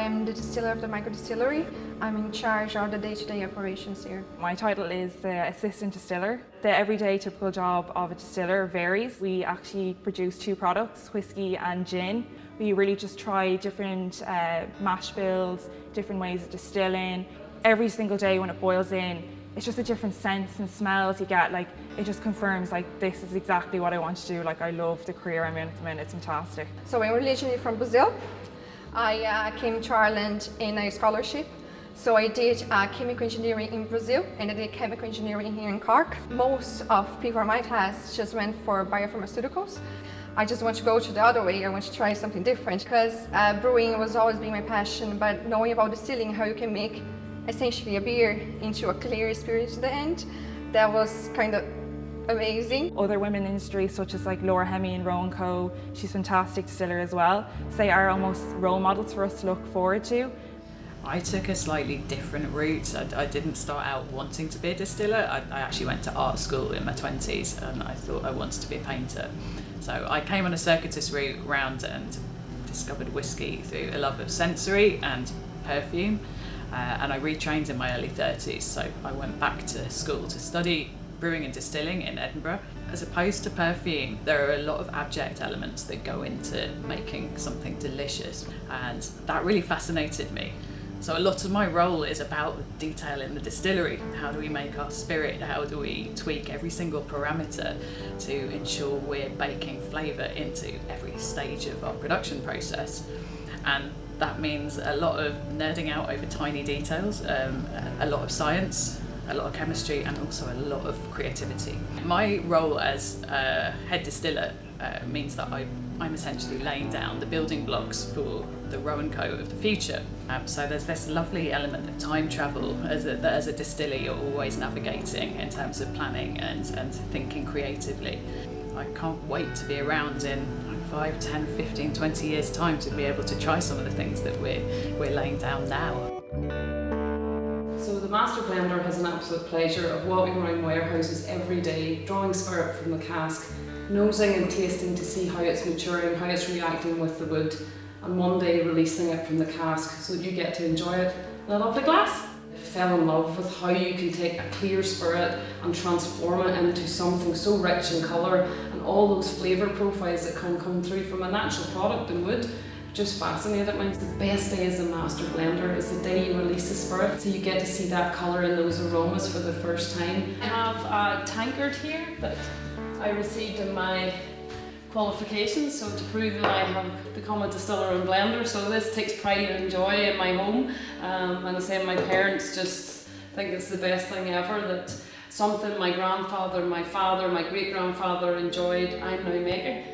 I'm the distiller of the micro distillery. I'm in charge of the day-to-day operations here. My title is the assistant distiller. The everyday typical job of a distiller varies. We actually produce two products, whiskey and gin. We really just try different mash bills, different ways of distilling. Every single day when it boils in, it's just a different sense and smells you get. Like, it just confirms, like, this is exactly what I want to do. Like, I love the career I'm in at the minute. It's fantastic. So I'm originally from Brazil. I came to Ireland in a scholarship. So I did chemical engineering in Brazil and I did chemical engineering here in Cork. Most of people in my class just went for biopharmaceuticals. I just want to go to the other way. I want to try something different because brewing was always been my passion, but knowing about distilling, how you can make essentially a beer into a clear spirit in the end, that was kind of amazing. Other women in the industry, such as like Laura Hemme and Rowan Co, she's a fantastic distiller as well. So they are almost role models for us to look forward to. I took a slightly different route. I didn't start out wanting to be a distiller. I actually went to art school in my 20s and I thought I wanted to be a painter. So I came on a circuitous route round and discovered whiskey through a love of sensory and perfume. And I retrained in my early 30s, so I went back to school to study brewing and distilling in Edinburgh. As opposed to perfume, there are a lot of abject elements that go into making something delicious, and that really fascinated me. So a lot of my role is about detail in the distillery. How do we make our spirit? How do we tweak every single parameter to ensure we're baking flavour into every stage of our production process? And that means a lot of nerding out over tiny details, a lot of science, a lot of chemistry, and also a lot of creativity. My role as head distiller means that I'm essentially laying down the building blocks for the Rowan Co of the future. So there's this lovely element of time travel as a distiller you're always navigating in terms of planning and thinking creatively. I can't wait to be around in 5, 10, 15, 20 years time to be able to try some of the things that we're laying down now. So the master blender has an absolute pleasure of walking around warehouses every day, drawing spirit from the cask, nosing and tasting to see how it's maturing, how it's reacting with the wood, and one day releasing it from the cask so that you get to enjoy it in a lovely glass. I fell in love with how you can take a clear spirit and transform it into something so rich in colour, and all those flavour profiles that can come through from a natural product in wood just fascinated me. The best day as a master blender is the day you release the spirit, so you get to see that colour and those aromas for the first time. I have a tankard here that I received in my qualifications, so to prove that I have become a distiller and blender. So this takes pride and joy in my home, and I say my parents just think it's the best thing ever, that something my grandfather, my father, my great grandfather enjoyed, I'm now making.